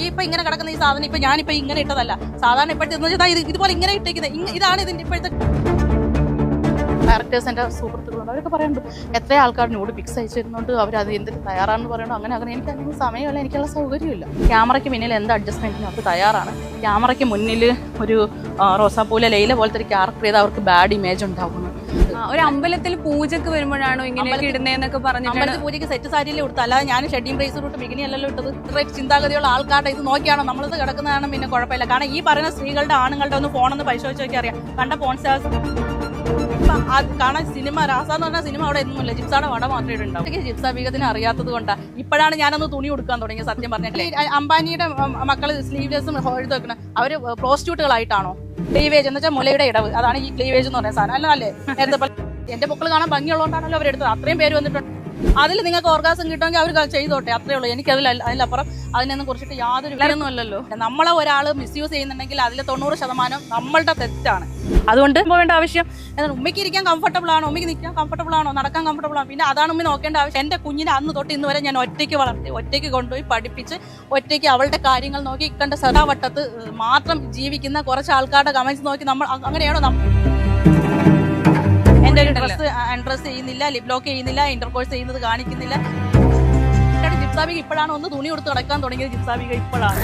ഇപ്പൊ ഇങ്ങനെ കിടക്കുന്ന ഈ സാധനം ഇപ്പൊ ഞാനിപ്പോ ഇങ്ങനെ ഇട്ടതല്ല. സാധാരണ ഇപ്പോഴത്തെ ഇതുപോലെ ഇങ്ങനെ ഇട്ടേക്കുന്നത്. ഇതാണ് ഇതിന്റെ ഇപ്പോഴത്തെ ഡയറക്ടേഴ്സ്. എൻ്റെ സുഹൃത്തുക്കളുണ്ട്, അവരൊക്കെ പറയുന്നുണ്ട് എത്ര ആൾക്കാരിനോട് പിക്സ് അയച്ചിരുന്നുണ്ട് അവരത് എന്തിന് തയ്യാറാണെന്ന് പറയുന്നത്. അങ്ങനെ എനിക്ക് അതിന് സമയമല്ല, എനിക്കുള്ള സൗകര്യമില്ല. ക്യാമറയ്ക്ക് മുന്നിൽ എന്ത് അഡ്ജസ്റ്റ്മെന്റിനും അവർ തയ്യാറാണ്. ക്യാമറയ്ക്ക് മുന്നിൽ ഒരു റോസാപ്പൂല ലൈല പോലത്തെ ഒരു ക്യാരക്ടർ ചെയ്ത് അവർക്ക് ബാഡ് ഇമേജ് ഉണ്ടാകുന്നു. ഒരു അമ്പലത്തിൽ പൂജക്ക് വരുമ്പോഴാണോ ഇങ്ങനെയൊക്കെ ഇടുന്നതെന്നൊക്കെ പറഞ്ഞു. അമ്പലത്തിൽ പൂജയ്ക്ക് സെറ്റ് സാരിയല്ലേ കൊടുത്തത്, അല്ലാതെ ഞാൻ ഷെഡിയും ബ്രേസർ ഇട്ട് ബിഗിനി അല്ലല്ലോ ഇട്ടത്. ഇത്ര ചിന്താഗതിയുള്ള ആൾക്കാരുടെ ഇത് നോക്കിയാണോ നമ്മളിത് കിടക്കുന്നതാണ്. പിന്നെ കുഴപ്പമില്ല, കാരണം ഈ പറയുന്ന സ്ത്രീകളുടെ ആണുങ്ങളുടെ ഒന്ന് ഫോണൊന്ന് പരിശോധിച്ച് നോക്കി അറിയാം. കണ്ട ഫോൺ സ്റ്റാർസ് കാണാൻ സിനിമ രാസ എന്ന് പറഞ്ഞാൽ സിനിമ അവിടെ ഒന്നുമില്ല, ജിപ്സാടെ വട മാത്രമേ ഉണ്ടാവും. ജിപ്സ ബീഗത്തിന് അറിയാത്തത് കൊണ്ടാണ് ഇപ്പോഴാണ് ഞാനൊന്ന് തുണി കൊടുക്കാൻ തുടങ്ങി. സത്യം പറഞ്ഞിട്ട് അംബാനിയുടെ മക്കൾ സ്ലീവ്ലെസ്സും എഴുതി വെക്കണം. അവര് പ്രോസ്റ്റിറ്റ്യൂട്ടുകളായിട്ടാണോ? ക്ലീവേജ് എന്ന് വെച്ചാൽ മുലയുടെ ഇടവ്, അതാണ് ഈ ക്ലീവേജ് എന്ന് പറയുന്ന സാധനം. അല്ലേ നേരത്തെ എന്റെ പൊക്കൾ കാണാൻ ഭംഗിയുള്ളതുകൊണ്ടാണല്ലോ അവരെടുത്തത്. അത്രയും പേര് വന്നിട്ടുണ്ട്. അതിൽ നിങ്ങൾക്ക് ഓർഗാസം കിട്ടുമെങ്കിൽ അവർ ചെയ്തോട്ടെ, അത്രേ ഉള്ളൂ. എനിക്ക് അതിലപ്പുറം അതിനൊന്നും കുറിച്ചിട്ട് യാതൊരു വിലയൊന്നും അല്ലല്ലോ. നമ്മളെ ഒരാൾ മിസ്യൂസ് ചെയ്യുന്നുണ്ടെങ്കിൽ അതിൽ 90% നമ്മളുടെ തെറ്റാണ്. അതുകൊണ്ട് പോകേണ്ട ആവശ്യം ഉമ്മയ്ക്ക് ഇരിക്കാൻ കംഫർട്ടബിൾ ആണോ, ഉമ്മയ്ക്ക് നിൽക്കാൻ കംഫർട്ടബിൾ ആണോ, നടക്കാൻ കംഫർട്ടബിൾ ആണോ, പിന്നെ അതാണ് ഉമ്മ നോക്കേണ്ട ആവശ്യം. എൻ്റെ കുഞ്ഞിനെ അന്ന് തൊട്ട് ഇന്ന് വരെ ഞാൻ ഒറ്റയ്ക്ക് വളർത്തി, ഒറ്റയ്ക്ക് കൊണ്ടുപോയി പഠിപ്പിച്ച്, ഒറ്റയ്ക്ക് അവളുടെ കാര്യങ്ങൾ നോക്കി ഇക്കണ്ട സദാവട്ടത്ത് മാത്രം ജീവിക്കുന്ന കുറച്ച് ആൾക്കാരുടെ കമന്റ്സ് നോക്കി നമ്മൾ അങ്ങനെയാണോ എന്റെ ഒരു ഡ്രസ് അൺഡ്രസ് ചെയ്യുന്നില്ല, ലിപ് ലോക്ക് ചെയ്യുന്നില്ല, ഇന്റർകോഴ്സ് ചെയ്യുന്നത് കാണിക്കുന്നില്ല. ജിപ്സാബിക ഇപ്പോഴാണ് ഒന്ന് തുണി കൊടുത്ത് കിടക്കാൻ തുടങ്ങിയത്. ജിപ്സാബിക ഇപ്പോഴാണ്